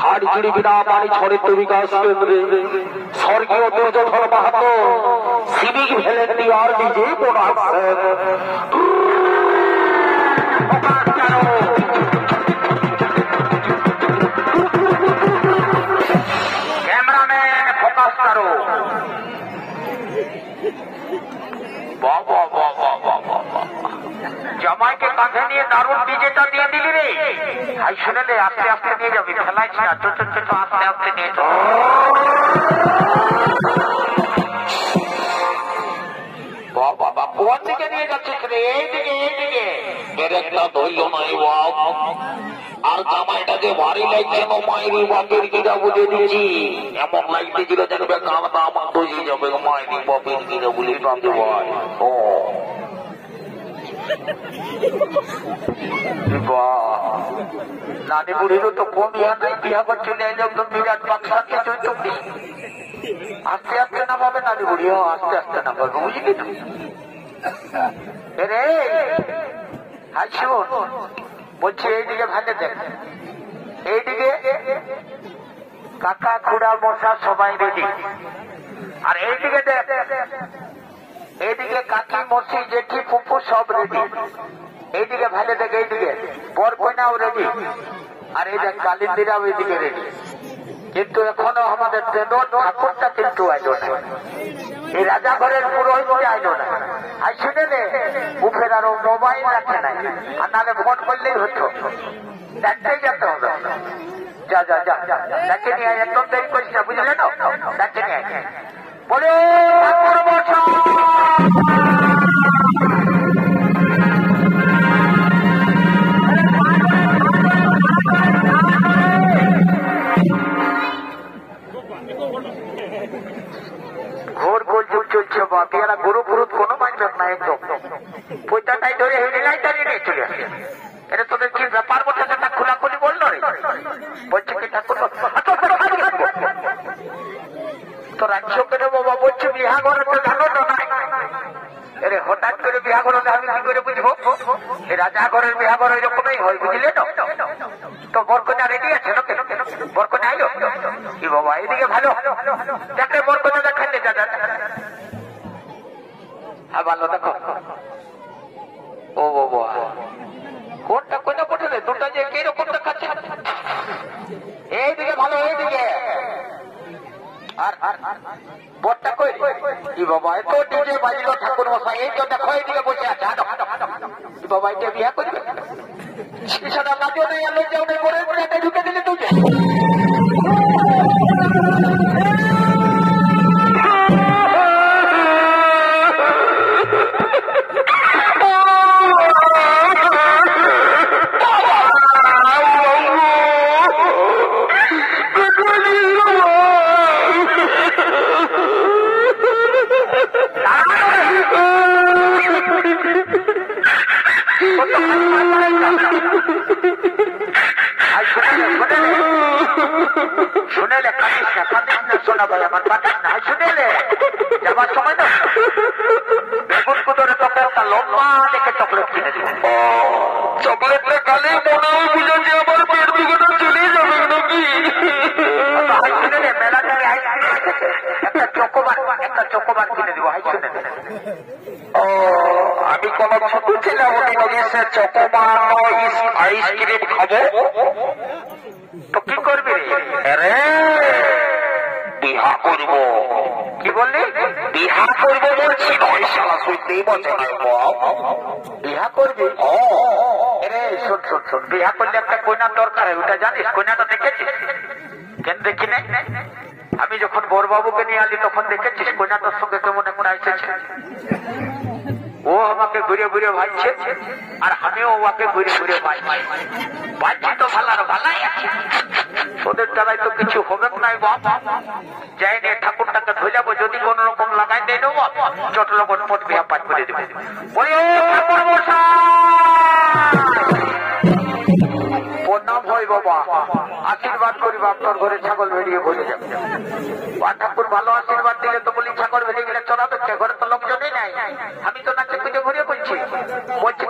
হাড়িগিরি বিনা পানি ছড়িত বিকাশ কেন্দ্রে স্বর্গীয় তেজধর মাহাতো সিভিক ভ্যালেন্টি আর নিজে প্রোডাকশন ক্যামেরাম্যান ফোকাস করো। জামাইকে কাঁধে নিয়ে দারুণ ডিজেটা দিয়ে দিলি রে। ভাই শুনে দে, আস্তে আস্তে নিয়ে যাবি, ফেলাইছ না, ছোট ছোট আস্তে আস্তে নিয়ে যাও। বাবা কোন দিকে নিয়ে যাচ্ছিস রে? এইদিকে এইদিকে। ব্রেকটা ধরল নাই বাপ, আর জামাইটাকে ভারী লাগছে না মাইরি বাপের কিনা বুঝে দিচ্ছি। এমন লাগতে ছিল যেন কামটা আমার বুঝে যাবে মাইরি বাপের কিনা বলে কাঁদে ভাই। ও নানি বুড়িরও তো কম ইহা নাই, বিয়া করছে একদম বিরাট বাক্সাকে চলছে। আস্তে আস্তে না পাবে নানি বুড়ি, আস্তে আস্তে না পাবে, বুঝলি তো রে। হাই শোন, বলছি এইদিকে ভালো দেখ, এইদিকে কাকা খুড়া মশা সবাই রেডি, আর এইদিকে দেখ, এইদিকে কাকি মশি জেঠি ফুপু সব রেডি। এইদিকে ভালো দেখ, এইদিকে বর কইনাও রেডি, আর এই দেখ কালিন্দিরাও এইদিকে রেডি। কিন্তু এখনো আমাদের তেদর ঠাকুরটা কিন্তু আইল না, এই রাজা ঘরের পুরোহিত আইল না। আর শুনে নে, মুখের আরো মোবাইল রাখে নাই, আর নাহলে ভোট করলেই হতো, দেখতেই যেতে হবে। যা যা যা দেখে নিয়ে আয়, একদম দেরি করিস না, বুঝলে না, দেখে নিয়ে আয়। বলো ঠাকুর মশাই, ঘোর গোল যুগ চলছে বাকি, এরা গরু পুরুত কোনো মানবে না, একদম পয়তাটাই ধরে হেলিলাই দাঁড়িয়ে নিয়ে চলে আসে। এটা তোদের কি ব্যাপার বলছে, সেটা খোলাখুলি বললো রে। বলছে কি ঠাকুর তো রাজ্য করে বাবা, বলছে বিহা ঘরে তো জানো তো নাই। আরে হঠাৎ করে বিহা ঘর আমি কি করে বুঝবো? এই রাজা ঘরের বিহা ঘর এরকমই হয়, বুঝলে তো। তো বরকন্যা রেডি আছে না? কেন কেন বরকন্যা আইলো কি বাবা? এইদিকে ভালো দেখে বরকন্যা দেখাইলে দাদা। হ্যাঁ ভালো দেখো। ও বাবা, কোনটা কোনটা পটলে দুটা যে কিরকম দেখাচ্ছে? এইদিকে ভালো, এইদিকে। আর বরটা কই কি বাবা? এত ডিজে বাজিল ঠাকুর মশাই, এই তো দেখো এইদিকে বসে আছে। কি বাবা, এটা বিয়া করবে? সেটা লাজও নেই, আলো যাও নেই, করে এটা ঢুকে দিলে তুই। শুনেলে কাটিস না শোনা ভাই আমার কাটিস না শুনেলে যাবার সময় না বেগুন কুদরে তোকে একটা লম্বা দেখে চকলেট কিনে দিব। চকলেটটা কালে মনে হয় বুঝেছি আমার পেট দুটো চলে যাবে নাকি? শুনেলে মেলা থেকে একটা চকোবার কিনে দিব। শুনে আমি কোন ছোট ছেলে ওটি সে চকোবার আইসক্রিম খাবো তো কি করবি রে? বিহা করব। কি বললি? বিহা করবো বলছি নয় শালা শুনতেই বলছে না। বিহা করবি? রে শোন বিহা করলে একটা কইনার দরকার হয়, ওটা জানিস? কইনাটা দেখেছিস? কেন দেখি নাই? আমি যখন বড়বাবুকে নিয়ে আলি তখন দেখেছিস কইনাটার সঙ্গে কেমন একটা এসেছে। ও আমাকে ঘুরে ঘুরে ভাইছে আর আমিও ওকে ঘুরে ঘুরে ভাইছি তো ভালাই আছে। ওদের দ্বারাই তো কিছু হবে নাই বাপ। যাই নিয়ে ঠাকুরটাকে ধরে যাবো, যদি কোন রকম লাগাই দেয় নেবো চট লগন মোট বিহা পাঠ করে দেবে। ওই ঠাকুর মশাই প্রণাম হয় বাবা, আশীর্বাদ করি বাপ, তোর ঘরে ছাগল বেরিয়ে ভরে যাবে। ঠাকুর ভালো আশীর্বাদ দিলে তো বলি ছাগল বেরিয়ে গেলে চড়াবে, ঘরে তো লোকজনই নাই। আমি তো নাচে পুজো ঘুরিয়ে বলছি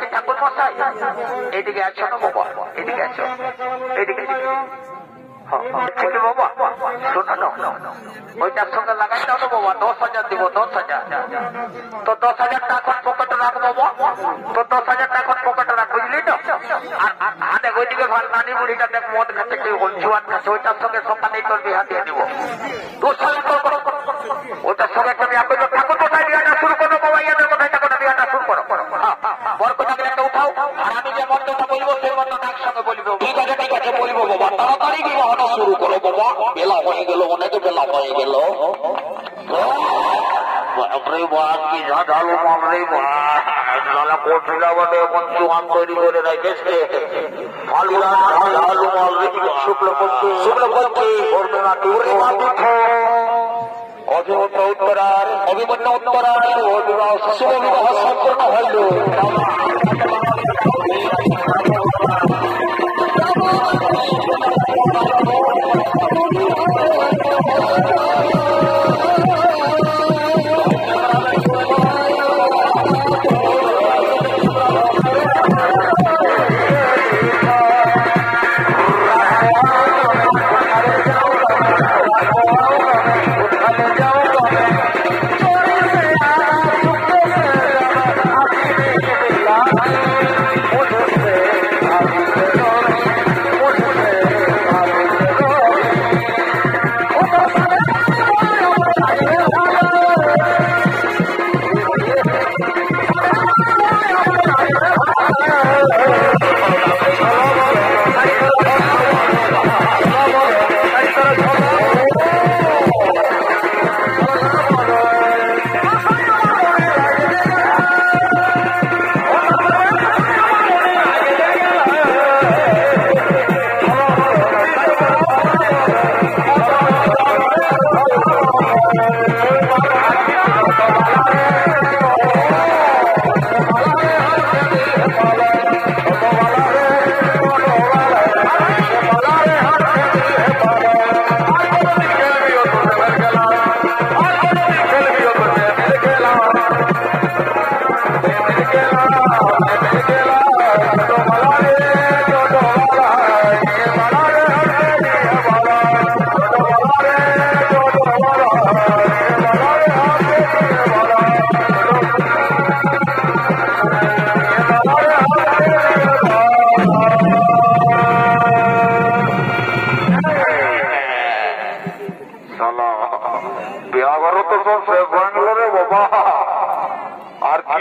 কি ঠাকুর মশাই এইদিকে আছো না বাবা, এদিকে আছো, এইদিকে বাবা শোনো ওইটার সঙ্গে লাগাই দাও না বাবা, 10,000 দিব। 10,000 তো 10,000 টাকা পকেটে রাখবো বাবা, তো 10,000 টাকা পকেটে রাখ, বুঝলি তো? আর হাতে ওইদিকে ঘর নানি বুড়িটা দেখ মদ খাচ্ছে, কেউ জুয়ান খাচ্ছে, ওইটার সঙ্গে সকালেই তোর বিহা দিয়ে দিব। ওটার সঙ্গে তুমি ঠাকুর কোথায় বিয়াটা শুরু করো বাবা, ইয়াদের কোথায় ঠাকুর বিয়াটা শুরু করো। বর কোথাকে একটা উঠাও, আর আমি যে মন্ত্রটা বলবো সেই মন্ত্রটা একসঙ্গে বলবো। ঠিক আছে বলবো বাবা, তাড়াতাড়ি বিবাহটা শুরু করো বাবা। বেলা হয়ে গেল, অনেক বেলা হয়ে গেল। বাপরে বাপ কি ঝাঁঝালো মামরে বাবা, কোটলা বটে এখন জোয়ান তৈরি করে রেখেছে। ঝাঁঝালো মামরে শুক্লপক্ষে অভিমন্য উত্তরার শুভ বিবাহ সম্পূর্ণ হইল।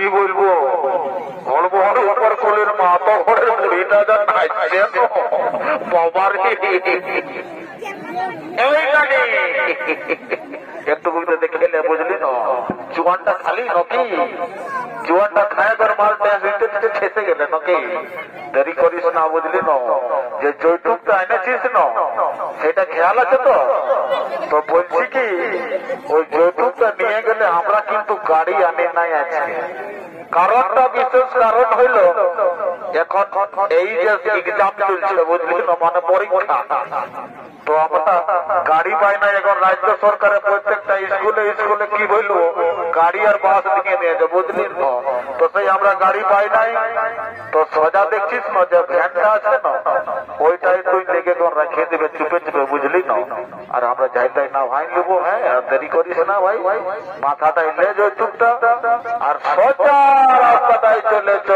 কি বলবো, বড় বড় উপর কোলের মা তো ঘরের মুড়িটা যা খাইছে বাবার একটু বুঝতে দেখলে বুঝলি না, জোয়ানটা খালি নাকি, জোয়ানটা খায় তোর মালটা ছেসে গেলে নাকি, দেরি করিস না বুঝলি না, যে যৌতুকটা এনেছিস না সেটা খেয়াল আছে তো? তো বলছি কি ওই যৌতুকটা নিয়ে গেলে আমরা কিন্তু গাড়ি আনি নাই আজকে, কারণটা বিশেষ কারণ হইল এখন এই যে এক্সাম চলছে বুঝলি না, মানে পরীক্ষা, তো আমরা গাড়ি পাই না। এখন রাজ্য সরকারের প্রত্যেকটা স্কুলে স্কুলে কি বললো, গাড়ি আর বাস নিয়ে নিয়েছে বুঝলি না। তো সেই আমরা গাড়ি পাই নাই, তো সোজা দেখছিস না যে ভ্যানটা আছে না, ওইটাই তুই লেগে তোর রাখিয়ে দেবে চুপে চুপে বুঝলি না। আর আমরা যাই তাই না ভাই নেবো, হ্যাঁ দেরি করিস না ভাই, মাথাটাই লে যৌতুকটা আর সোজা রাস্তাটাই চলেছ।